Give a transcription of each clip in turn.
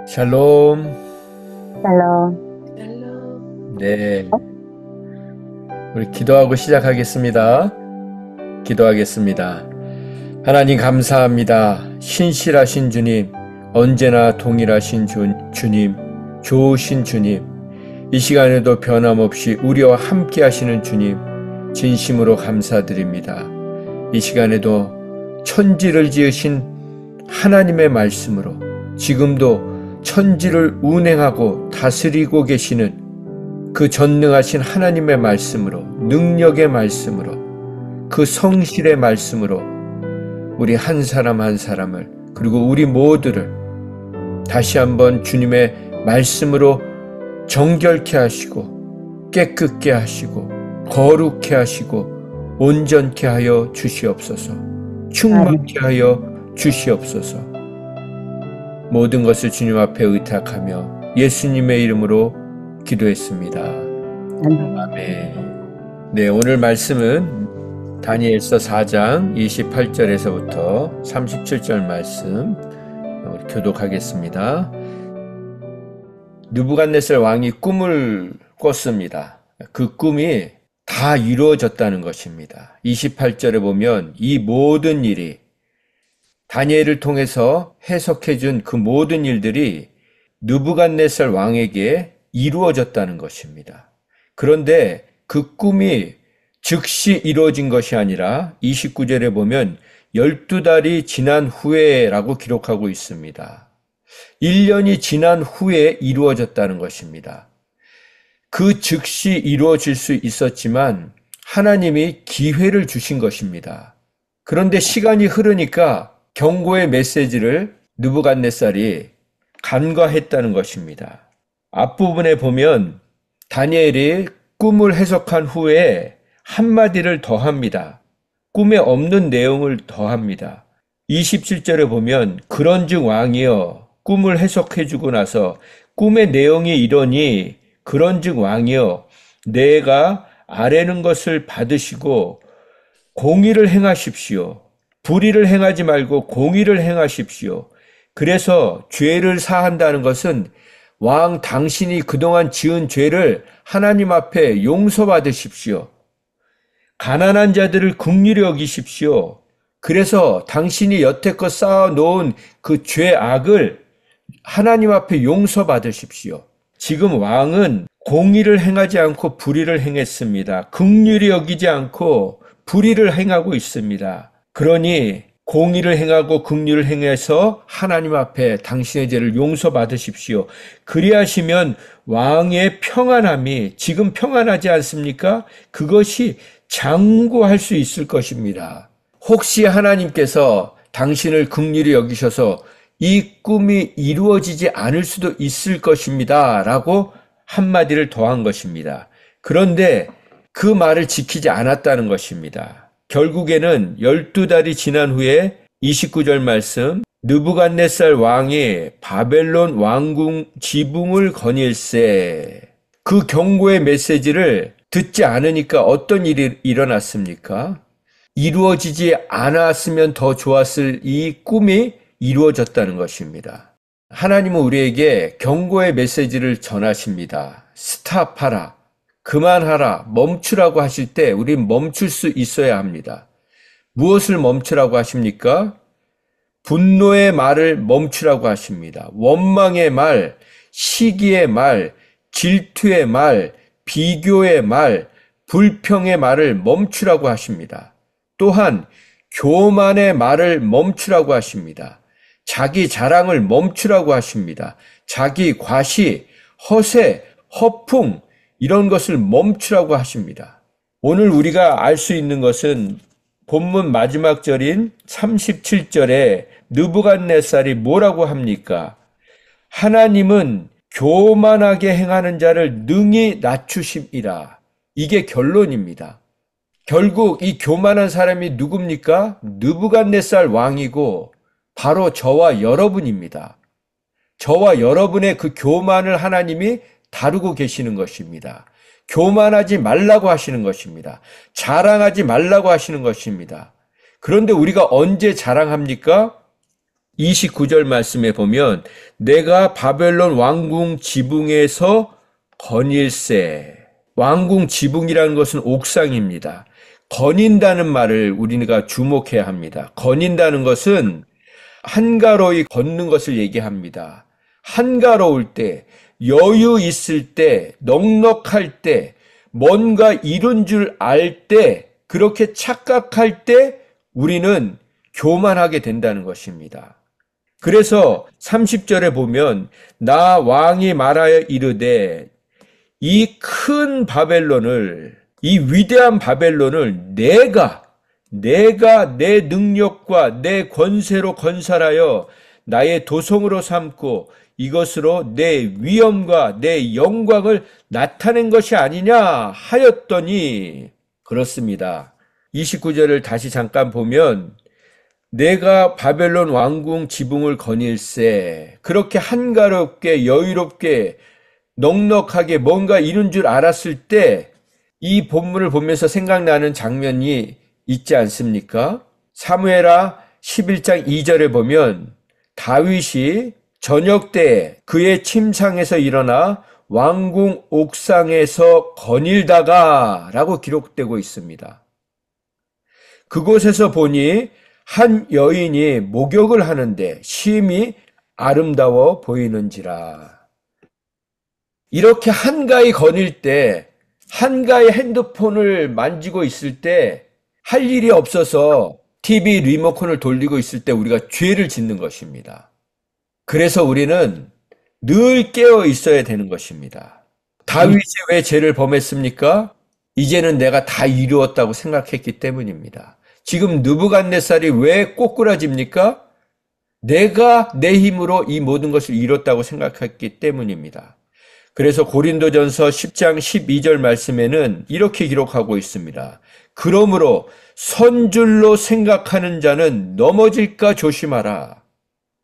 샬롬. 샬롬. 네, 우리 기도하고 시작하겠습니다. 기도하겠습니다. 하나님 감사합니다. 신실하신 주님, 언제나 동일하신 주님, 좋으신 주님, 이 시간에도 변함없이 우리와 함께 하시는 주님, 진심으로 감사드립니다. 이 시간에도 천지를 지으신 하나님의 말씀으로 지금도 천지를 운행하고 다스리고 계시는 그 전능하신 하나님의 말씀으로, 능력의 말씀으로, 그 성실의 말씀으로 우리 한 사람 한 사람을, 그리고 우리 모두를 다시 한번 주님의 말씀으로 정결케 하시고 깨끗게 하시고 거룩케 하시고 온전케 하여 주시옵소서. 충만케 하여 주시옵소서. 모든 것을 주님 앞에 의탁하며 예수님의 이름으로 기도했습니다. 아멘. 네, 오늘 말씀은 다니엘서 4장 28절에서부터 37절 말씀 교독하겠습니다. 느부갓네살 왕이 꿈을 꿨습니다. 그 꿈이 다 이루어졌다는 것입니다. 28절에 보면 이 모든 일이 다니엘을 통해서 해석해 준 그 모든 일들이 느부갓네살 왕에게 이루어졌다는 것입니다. 그런데 그 꿈이 즉시 이루어진 것이 아니라 29절에 보면 12달이 지난 후에라고 기록하고 있습니다. 1년이 지난 후에 이루어졌다는 것입니다. 그 즉시 이루어질 수 있었지만 하나님이 기회를 주신 것입니다. 그런데 시간이 흐르니까 경고의 메시지를 느부갓네살이 간과했다는 것입니다. 앞부분에 보면 다니엘이 꿈을 해석한 후에 한마디를 더합니다. 꿈에 없는 내용을 더합니다. 27절에 보면 그런즉 왕이여 꿈을 해석해주고 나서 꿈의 내용이 이러니 그런즉 왕이여 내가 아뢰는 것을 받으시고 공의를 행하십시오. 불의를 행하지 말고 공의를 행하십시오. 그래서 죄를 사한다는 것은 왕 당신이 그동안 지은 죄를 하나님 앞에 용서받으십시오. 가난한 자들을 긍휼히 여기십시오. 그래서 당신이 여태껏 쌓아놓은 그 죄악을 하나님 앞에 용서받으십시오. 지금 왕은 공의를 행하지 않고 불의를 행했습니다. 긍휼히 여기지 않고 불의를 행하고 있습니다. 그러니 공의를 행하고 긍휼을 행해서 하나님 앞에 당신의 죄를 용서받으십시오. 그리하시면 왕의 평안함이 지금 평안하지 않습니까? 그것이 장구할 수 있을 것입니다. 혹시 하나님께서 당신을 긍휼히 여기셔서 이 꿈이 이루어지지 않을 수도 있을 것입니다. 라고 한마디를 더한 것입니다. 그런데 그 말을 지키지 않았다는 것입니다. 결국에는 12달이 지난 후에 29절 말씀 느부갓네살 왕이 바벨론 왕궁 지붕을 거닐세. 그 경고의 메시지를 듣지 않으니까 어떤 일이 일어났습니까? 이루어지지 않았으면 더 좋았을 이 꿈이 이루어졌다는 것입니다. 하나님은 우리에게 경고의 메시지를 전하십니다. 스탑하라. 그만하라, 멈추라고 하실 때 우린 멈출 수 있어야 합니다. 무엇을 멈추라고 하십니까? 분노의 말을 멈추라고 하십니다. 원망의 말, 시기의 말, 질투의 말, 비교의 말, 불평의 말을 멈추라고 하십니다. 또한 교만의 말을 멈추라고 하십니다. 자기 자랑을 멈추라고 하십니다. 자기 과시, 허세, 허풍, 이런 것을 멈추라고 하십니다. 오늘 우리가 알 수 있는 것은 본문 마지막 절인 37절에 느부갓네살이 뭐라고 합니까? 하나님은 교만하게 행하는 자를 능히 낮추심이라. 이게 결론입니다. 결국 이 교만한 사람이 누굽니까? 느부갓네살 왕이고 바로 저와 여러분입니다. 저와 여러분의 그 교만을 하나님이 다루고 계시는 것입니다. 교만하지 말라고 하시는 것입니다. 자랑하지 말라고 하시는 것입니다. 그런데 우리가 언제 자랑합니까? 29절 말씀에 보면 내가 바벨론 왕궁 지붕에서 거닐세. 왕궁 지붕이라는 것은 옥상입니다. 거닌다는 말을 우리가 주목해야 합니다. 거닌다는 것은 한가로이 걷는 것을 얘기합니다. 한가로울 때, 여유 있을 때, 넉넉할 때, 뭔가 이룬 줄 알 때, 그렇게 착각할 때 우리는 교만하게 된다는 것입니다. 그래서 30절에 보면 나 왕이 말하여 이르되 이 큰 바벨론을, 이 위대한 바벨론을 내가 내 능력과 내 권세로 건설하여 나의 도성으로 삼고 이것으로 내 위엄과 내 영광을 나타낸 것이 아니냐 하였더니 그렇습니다. 29절을 다시 잠깐 보면 내가 바벨론 왕궁 지붕을 거닐세. 그렇게 한가롭게 여유롭게 넉넉하게 뭔가 이룬 줄 알았을 때 이 본문을 보면서 생각나는 장면이 있지 않습니까? 사무엘하 11장 2절에 보면 다윗이 저녁 때 그의 침상에서 일어나 왕궁 옥상에서 거닐다가 라고 기록되고 있습니다. 그곳에서 보니 한 여인이 목욕을 하는데 심히 아름다워 보이는지라. 이렇게 한가히 거닐 때, 한가히 핸드폰을 만지고 있을 때, 할 일이 없어서 TV 리모컨을 돌리고 있을 때 우리가 죄를 짓는 것입니다. 그래서 우리는 늘 깨어 있어야 되는 것입니다. 다윗이 왜 죄를 범했습니까? 이제는 내가 다 이루었다고 생각했기 때문입니다. 지금 느부갓네살이 왜 꼬꾸라집니까? 내가 내 힘으로 이 모든 것을 이뤘다고 생각했기 때문입니다. 그래서 고린도전서 10장 12절 말씀에는 이렇게 기록하고 있습니다. 그러므로 선줄로 생각하는 자는 넘어질까 조심하라.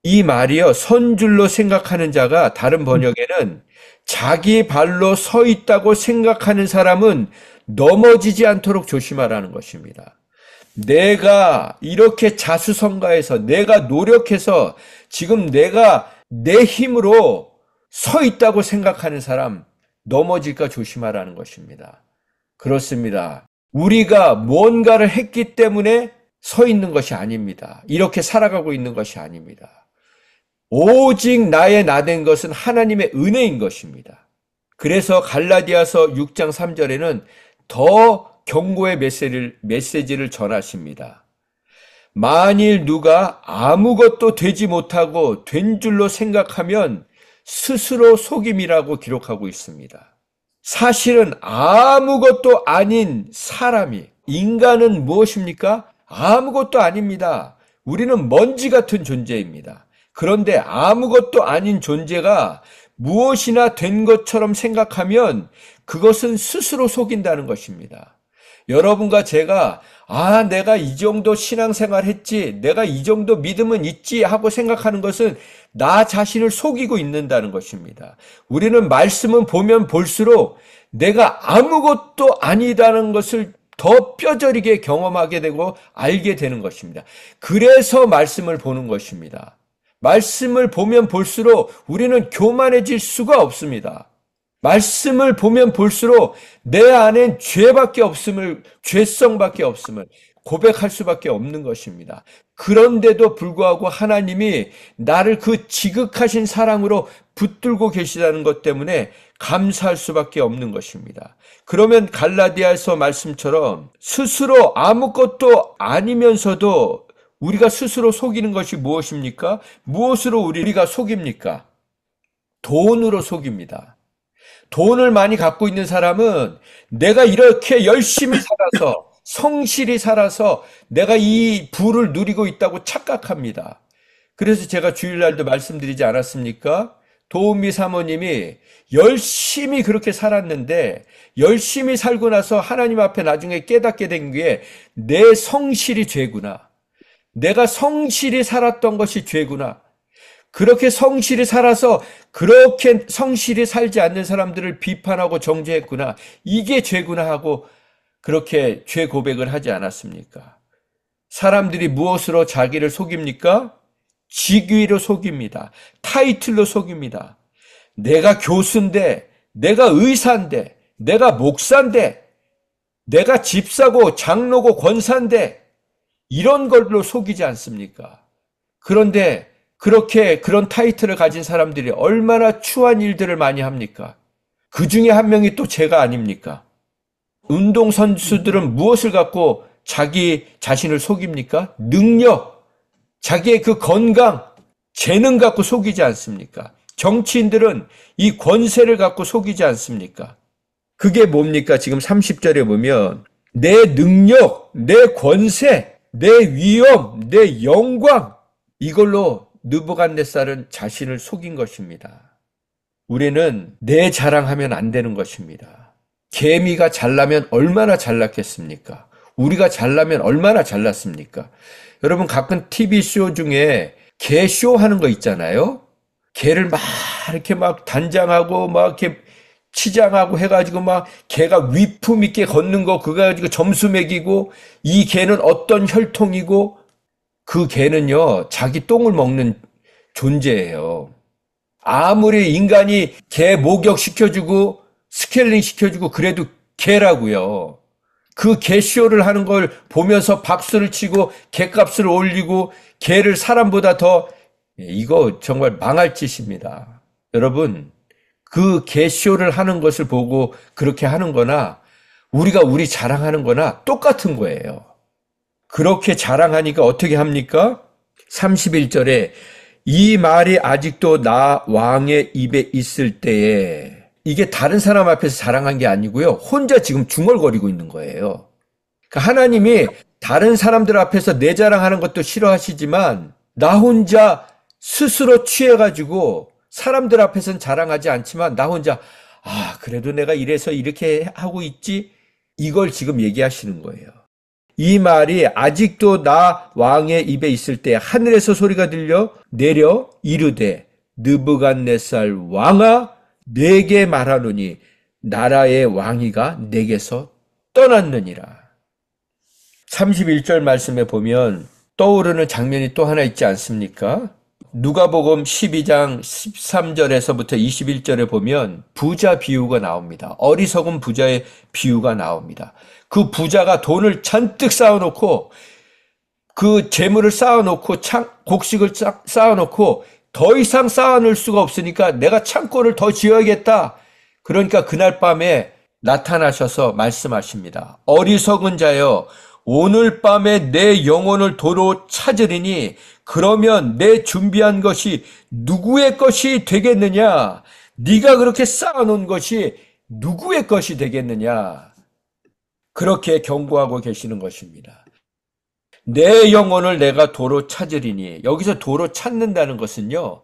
이 말이요, 선줄로 생각하는 자가 다른 번역에는 자기 발로 서 있다고 생각하는 사람은 넘어지지 않도록 조심하라는 것입니다. 내가 이렇게 자수성가해서 내가 노력해서 지금 내가 내 힘으로 서 있다고 생각하는 사람 넘어질까 조심하라는 것입니다. 그렇습니다. 우리가 뭔가를 했기 때문에 서 있는 것이 아닙니다. 이렇게 살아가고 있는 것이 아닙니다. 오직 나의 나된 것은 하나님의 은혜인 것입니다. 그래서 갈라디아서 6장 3절에는 더 경고의 메시지를 전하십니다. 만일 누가 아무것도 되지 못하고 된 줄로 생각하면 스스로 속임이라고 기록하고 있습니다. 사실은 아무것도 아닌 사람이, 인간은 무엇입니까? 아무것도 아닙니다. 우리는 먼지 같은 존재입니다. 그런데 아무것도 아닌 존재가 무엇이나 된 것처럼 생각하면 그것은 스스로 속인다는 것입니다. 여러분과 제가 내가 이 정도 신앙생활 했지, 내가 이 정도 믿음은 있지 하고 생각하는 것은 나 자신을 속이고 있는다는 것입니다. 우리는 말씀은 보면 볼수록 내가 아무것도 아니다는 것을 더 뼈저리게 경험하게 되고 알게 되는 것입니다. 그래서 말씀을 보는 것입니다. 말씀을 보면 볼수록 우리는 교만해질 수가 없습니다. 말씀을 보면 볼수록 내 안엔 죄성밖에 없음을 고백할 수밖에 없는 것입니다. 그런데도 불구하고 하나님이 나를 그 지극하신 사랑으로 붙들고 계시다는 것 때문에 감사할 수밖에 없는 것입니다. 그러면 갈라디아서 말씀처럼 스스로 아무것도 아니면서도 우리가 스스로 속이는 것이 무엇입니까? 무엇으로 우리가 속입니까? 돈으로 속입니다. 돈을 많이 갖고 있는 사람은 내가 이렇게 열심히 살아서 성실히 살아서 내가 이 부를 누리고 있다고 착각합니다. 그래서 제가 주일날도 말씀드리지 않았습니까? 도은미 사모님이 열심히 그렇게 살았는데 열심히 살고 나서 하나님 앞에 나중에 깨닫게 된 게 내 성실이 죄구나. 내가 성실히 살았던 것이 죄구나. 그렇게 성실히 살아서 그렇게 성실히 살지 않는 사람들을 비판하고 정죄했구나. 이게 죄구나 하고 그렇게 죄 고백을 하지 않았습니까? 사람들이 무엇으로 자기를 속입니까? 직위로 속입니다. 타이틀로 속입니다. 내가 교수인데, 내가 의사인데, 내가 목사인데, 내가 집사고 장로고 권사인데, 이런 걸로 속이지 않습니까? 그런데 그렇게 그런 타이틀을 가진 사람들이 얼마나 추한 일들을 많이 합니까? 그 중에 한 명이 또 제가 아닙니까? 운동선수들은 무엇을 갖고 자기 자신을 속입니까? 능력, 자기의 그 건강, 재능 갖고 속이지 않습니까? 정치인들은 이 권세를 갖고 속이지 않습니까? 그게 뭡니까? 지금 30절에 보면 내 능력, 내 권세, 내 위엄, 내 영광, 이걸로 느부갓네살은 자신을 속인 것입니다. 우리는 내 자랑하면 안 되는 것입니다. 개미가 잘나면 얼마나 잘났겠습니까? 우리가 잘나면 얼마나 잘났습니까? 여러분, 가끔 TV쇼 중에 개쇼 하는 거 있잖아요? 개를 막 이렇게 막 단장하고 막 이렇게 치장하고 해가지고 막 개가 위품 있게 걷는 거 그거 가지고 점수 매기고, 이 개는 어떤 혈통이고, 그 개는요 자기 똥을 먹는 존재예요. 아무리 인간이 개 목욕시켜주고 스케일링 시켜주고 그래도 개라고요. 그 개쇼를 하는 걸 보면서 박수를 치고 개값을 올리고 개를 사람보다 더, 이거 정말 망할 짓입니다. 여러분, 그 개쇼를 하는 것을 보고 그렇게 하는 거나 우리가 우리 자랑하는 거나 똑같은 거예요. 그렇게 자랑하니까 어떻게 합니까? 31절에 이 말이 아직도 나 왕의 입에 있을 때에, 이게 다른 사람 앞에서 자랑한 게 아니고요. 혼자 지금 중얼거리고 있는 거예요. 그러니까 하나님이 다른 사람들 앞에서 내 자랑하는 것도 싫어하시지만 나 혼자 스스로 취해가지고 사람들 앞에서는 자랑하지 않지만 나 혼자 그래도 내가 이래서 이렇게 하고 있지, 이걸 지금 얘기하시는 거예요. 이 말이 아직도 나 왕의 입에 있을 때 하늘에서 소리가 들려 내려 이르되 느부갓네살 왕아 내게 말하노니 나라의 왕위가 내게서 떠났느니라. 31절 말씀에 보면 떠오르는 장면이 또 하나 있지 않습니까? 누가복음 12장 13절에서부터 21절에 보면 부자 비유가 나옵니다. 어리석은 부자의 비유가 나옵니다. 그 부자가 돈을 잔뜩 쌓아놓고 그 재물을 쌓아놓고 곡식을 쌓아놓고 더 이상 쌓아놓을 수가 없으니까 내가 창고를 더 지어야겠다. 그러니까 그날 밤에 나타나셔서 말씀하십니다. 어리석은 자여, 오늘 밤에 내 영혼을 도로 찾으리니 그러면 내 준비한 것이 누구의 것이 되겠느냐? 네가 그렇게 쌓아놓은 것이 누구의 것이 되겠느냐? 그렇게 경고하고 계시는 것입니다. 내 영혼을 내가 도로 찾으리니, 여기서 도로 찾는다는 것은요,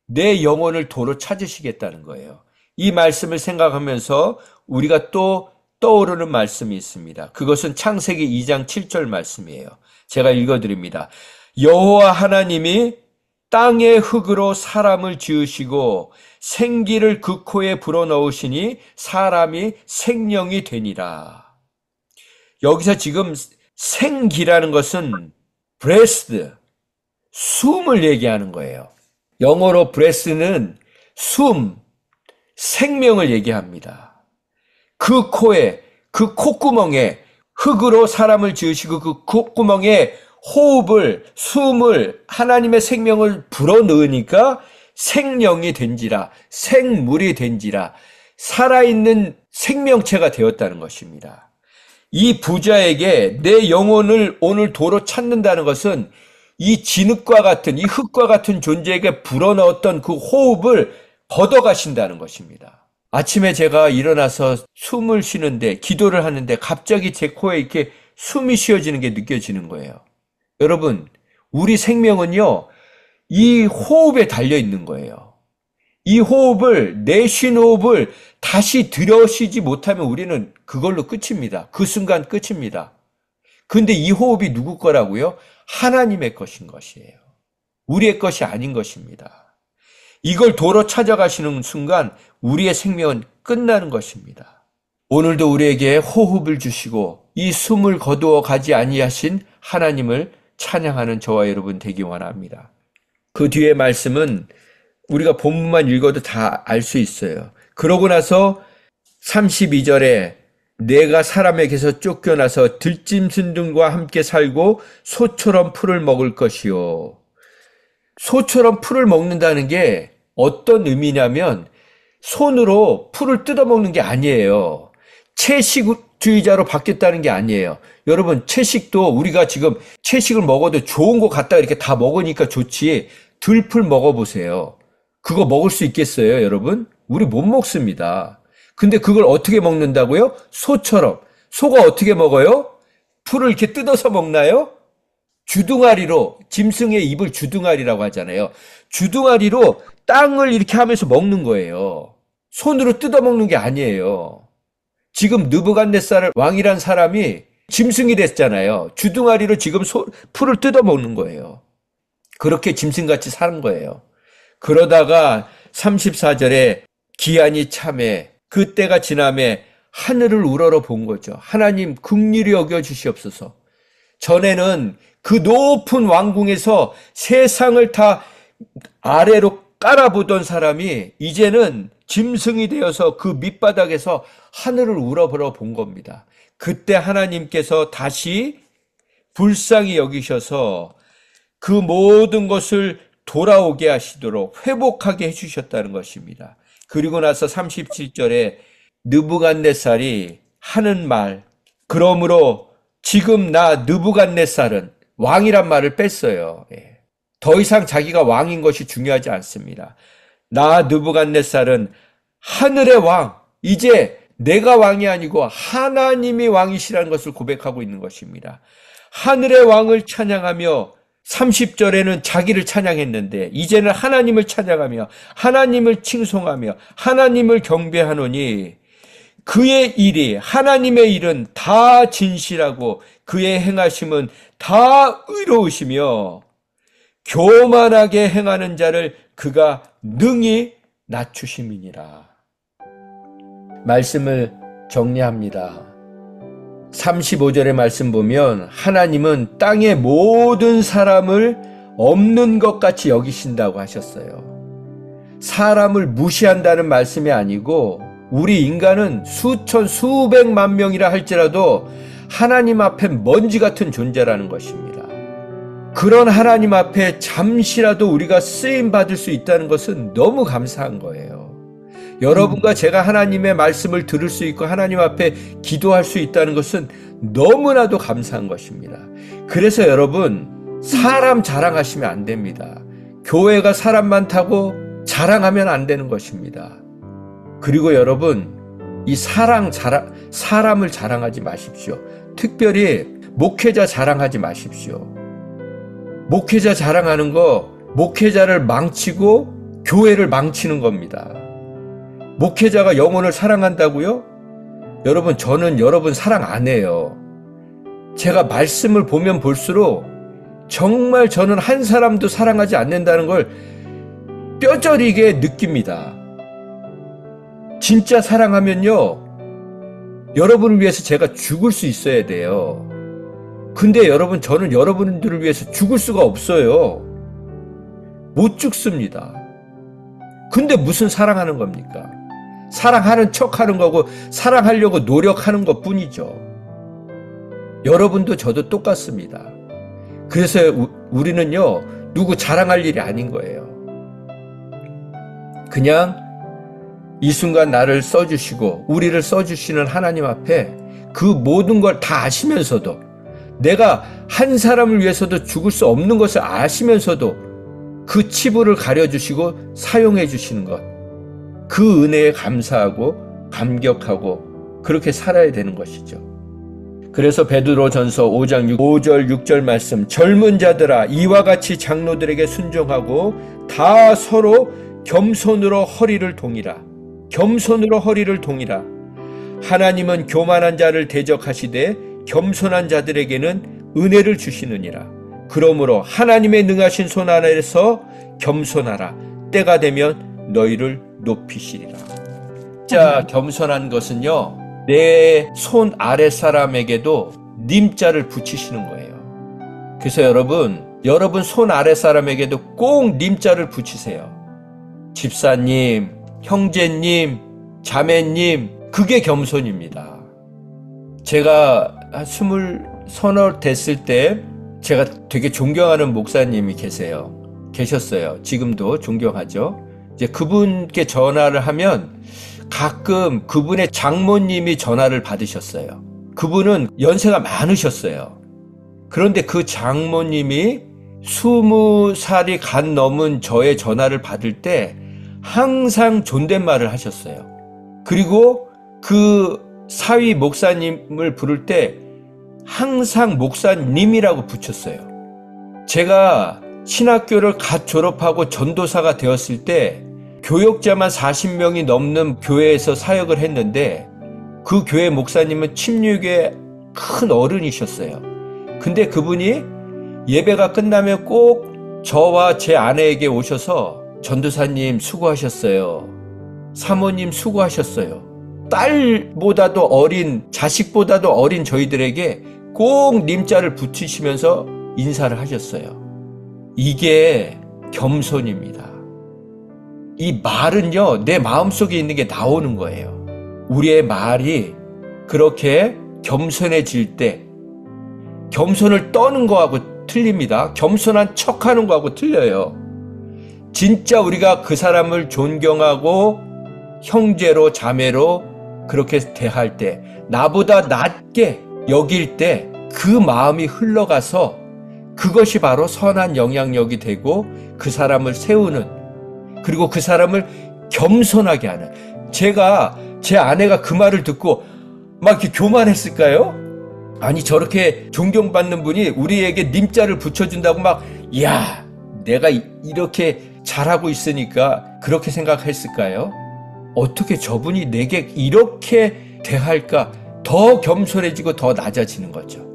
내 영혼을 도로 찾으시겠다는 거예요. 이 말씀을 생각하면서 우리가 또 떠오르는 말씀이 있습니다. 그것은 창세기 2장 7절 말씀이에요. 제가 읽어드립니다. 여호와 하나님이 땅의 흙으로 사람을 지으시고 생기를 그 코에 불어넣으시니 사람이 생명이 되니라. 여기서 지금 생기라는 것은 breath, 숨을 얘기하는 거예요. 영어로 breath는 숨, 생명을 얘기합니다. 그 코에, 그 콧구멍에 흙으로 사람을 지으시고 그 콧구멍에 호흡을, 숨을, 하나님의 생명을 불어넣으니까 생명이 된지라, 생물이 된지라, 살아있는 생명체가 되었다는 것입니다. 이 부자에게 내 영혼을 오늘 도로 찾는다는 것은 이 진흙과 같은, 이 흙과 같은 존재에게 불어넣었던 그 호흡을 걷어가신다는 것입니다. 아침에 제가 일어나서 숨을 쉬는데, 기도를 하는데 갑자기 제 코에 이렇게 숨이 쉬어지는 게 느껴지는 거예요. 여러분, 우리 생명은요, 이 호흡에 달려 있는 거예요. 이 호흡을, 내쉬는 호흡을 다시 들여쉬지 못하면 우리는 그걸로 끝입니다. 그 순간 끝입니다. 근데 이 호흡이 누구 거라고요? 하나님의 것인 것이에요. 우리의 것이 아닌 것입니다. 이걸 도로 찾아가시는 순간 우리의 생명은 끝나는 것입니다. 오늘도 우리에게 호흡을 주시고 이 숨을 거두어 가지 아니하신 하나님을 찬양하는 저와 여러분 되기 원합니다. 그 뒤에 말씀은 우리가 본문만 읽어도 다 알 수 있어요. 그러고 나서 32절에 내가 사람에게서 쫓겨나서 들짐승들과 함께 살고 소처럼 풀을 먹을 것이요. 소처럼 풀을 먹는다는 게 어떤 의미냐면 손으로 풀을 뜯어먹는 게 아니에요. 채식주의자로 바뀌었다는 게 아니에요. 여러분, 채식도 우리가 지금 채식을 먹어도 좋은 거 갖다가 이렇게 다 먹으니까 좋지. 들풀 먹어보세요. 그거 먹을 수 있겠어요, 여러분? 우리 못 먹습니다. 근데 그걸 어떻게 먹는다고요? 소처럼. 소가 어떻게 먹어요? 풀을 이렇게 뜯어서 먹나요? 주둥아리로, 짐승의 입을 주둥아리라고 하잖아요. 주둥아리로 땅을 이렇게 하면서 먹는 거예요. 손으로 뜯어먹는 게 아니에요. 지금 느부갓네살 왕이란 사람이 짐승이 됐잖아요. 주둥아리로 지금 풀을 뜯어먹는 거예요. 그렇게 짐승같이 사는 거예요. 그러다가 34절에 기한이 참에 그때가 지남에 하늘을 우러러 본 거죠. 하나님 긍휼히 여겨 주시옵소서. 전에는 그 높은 왕궁에서 세상을 다 아래로 깔아보던 사람이 이제는 짐승이 되어서 그 밑바닥에서 하늘을 우러러 본 겁니다. 그때 하나님께서 다시 불쌍히 여기셔서 그 모든 것을 돌아오게 하시도록 회복하게 해주셨다는 것입니다. 그리고 나서 37절에 느부갓네살이 하는 말, 그러므로 지금 나 느부갓네살은 왕이란 말을 뺐어요. 더 이상 자기가 왕인 것이 중요하지 않습니다. 나 느부갓네살은 하늘의 왕, 이제 내가 왕이 아니고 하나님이 왕이시라는 것을 고백하고 있는 것입니다. 하늘의 왕을 찬양하며 30절에는 자기를 찬양했는데 이제는 하나님을 찬양하며 하나님을 칭송하며 하나님을 경배하노니 그의 일이 하나님의 일은 다 진실하고 그의 행하심은 다 의로우시며 교만하게 행하는 자를 그가 능히 낮추심이니라. 말씀을 정리합니다. 35절의 말씀 보면 하나님은 땅의 모든 사람을 없는 것 같이 여기신다고 하셨어요. 사람을 무시한다는 말씀이 아니고 우리 인간은 수천 수백만 명이라 할지라도 하나님 앞에 먼지 같은 존재라는 것입니다. 그런 하나님 앞에 잠시라도 우리가 쓰임 받을 수 있다는 것은 너무 감사한 거예요. 여러분과 제가 하나님의 말씀을 들을 수 있고 하나님 앞에 기도할 수 있다는 것은 너무나도 감사한 것입니다. 그래서 여러분, 사람 자랑하시면 안 됩니다. 교회가 사람 많다고 자랑하면 안 되는 것입니다. 그리고 여러분, 이 사람을 자랑하지 마십시오. 특별히 목회자 자랑하지 마십시오. 목회자 자랑하는 거 목회자를 망치고 교회를 망치는 겁니다. 목회자가 영혼을 사랑한다고요? 여러분, 저는 여러분 사랑 안 해요. 제가 말씀을 보면 볼수록 정말 저는 한 사람도 사랑하지 않는다는 걸 뼈저리게 느낍니다. 진짜 사랑하면요, 여러분을 위해서 제가 죽을 수 있어야 돼요. 근데 여러분, 저는 여러분들을 위해서 죽을 수가 없어요. 못 죽습니다. 근데 무슨 사랑하는 겁니까? 사랑하는 척 하는 거고 사랑하려고 노력하는 것 뿐이죠. 여러분도 저도 똑같습니다. 그래서 우리는요, 누구 자랑할 일이 아닌 거예요. 그냥 이 순간 나를 써주시고 우리를 써주시는 하나님 앞에 그 모든 걸 다 아시면서도, 내가 한 사람을 위해서도 죽을 수 없는 것을 아시면서도 그 치부를 가려주시고 사용해 주시는 것, 그 은혜에 감사하고 감격하고 그렇게 살아야 되는 것이죠. 그래서 베드로전서 5장 5절 6절 말씀, 젊은 자들아 이와 같이 장로들에게 순종하고 다 서로 겸손으로 허리를 동이라. 겸손으로 허리를 동이라. 하나님은 교만한 자를 대적하시되 겸손한 자들에게는 은혜를 주시느니라. 그러므로 하나님의 능하신 손 아래에서 겸손하라. 때가 되면 너희를 높이시리라. 진짜 겸손한 것은요, 내 손 아래 사람에게도 님자를 붙이시는 거예요. 그래서 여러분, 여러분 손 아래 사람에게도 꼭 님자를 붙이세요. 집사님, 형제님, 자매님, 그게 겸손입니다. 제가 한 20 됐을 때 제가 되게 존경하는 목사님이 계셨어요. 지금도 존경하죠. 이제 그분께 전화를 하면 가끔 그분의 장모님이 전화를 받으셨어요. 그분은 연세가 많으셨어요. 그런데 그 장모님이 20살이 간 넘은 저의 전화를 받을 때 항상 존댓말을 하셨어요. 그리고 그 사위 목사님을 부를 때 항상 목사님이라고 붙였어요. 제가 신학교를 갓 졸업하고 전도사가 되었을 때 교역자만 40명이 넘는 교회에서 사역을 했는데 그 교회 목사님은 침륜교의 큰 어른이셨어요. 근데 그분이 예배가 끝나면 꼭 저와 제 아내에게 오셔서 전도사님 수고하셨어요. 사모님 수고하셨어요. 딸보다도 어린, 자식보다도 어린 저희들에게 꼭 님자를 붙이시면서 인사를 하셨어요. 이게 겸손입니다. 이 말은요, 내 마음속에 있는 게 나오는 거예요. 우리의 말이 그렇게 겸손해질 때, 겸손을 떠는 거하고 틀립니다. 겸손한 척하는 거하고 틀려요. 진짜 우리가 그 사람을 존경하고 형제로 자매로 그렇게 대할 때, 나보다 낮게 여길 때 그 마음이 흘러가서 그것이 바로 선한 영향력이 되고 그 사람을 세우는, 그리고 그 사람을 겸손하게 하는. 제가 제 아내가 그 말을 듣고 막 이렇게 교만했을까요? 아니, 저렇게 존경받는 분이 우리에게 님자를 붙여준다고 막, 야, 내가 이렇게 잘하고 있으니까 그렇게 생각했을까요? 어떻게 저분이 내게 이렇게 대할까? 더 겸손해지고 더 낮아지는 거죠.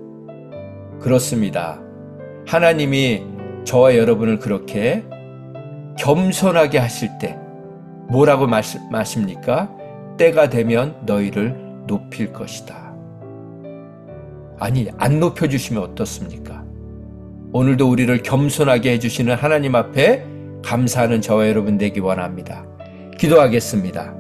그렇습니다. 하나님이 저와 여러분을 그렇게 겸손하게 하실 때 뭐라고 말씀하십니까? 때가 되면 너희를 높일 것이다. 아니, 안 높여주시면 어떻습니까? 오늘도 우리를 겸손하게 해주시는 하나님 앞에 감사하는 저와 여러분 되기 원합니다. 기도하겠습니다.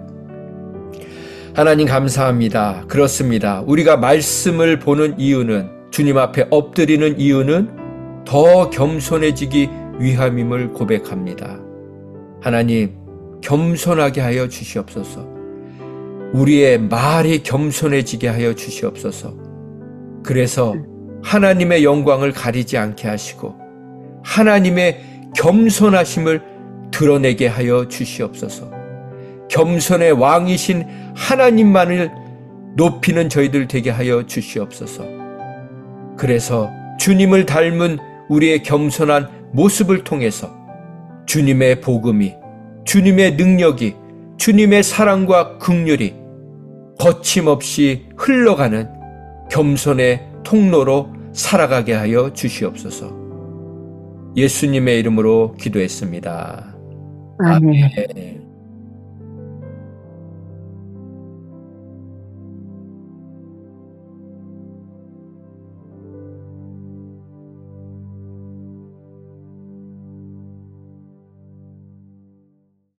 하나님 감사합니다. 그렇습니다. 우리가 말씀을 보는 이유는, 주님 앞에 엎드리는 이유는 더 겸손해지기 위함임을 고백합니다. 하나님, 겸손하게 하여 주시옵소서. 우리의 말이 겸손해지게 하여 주시옵소서. 그래서 하나님의 영광을 가리지 않게 하시고 하나님의 겸손하심을 드러내게 하여 주시옵소서. 겸손의 왕이신 하나님만을 높이는 저희들 되게 하여 주시옵소서. 그래서 주님을 닮은 우리의 겸손한 모습을 통해서 주님의 복음이, 주님의 능력이, 주님의 사랑과 긍휼이 거침없이 흘러가는 겸손의 통로로 살아가게 하여 주시옵소서. 예수님의 이름으로 기도했습니다. 아멘. 아멘.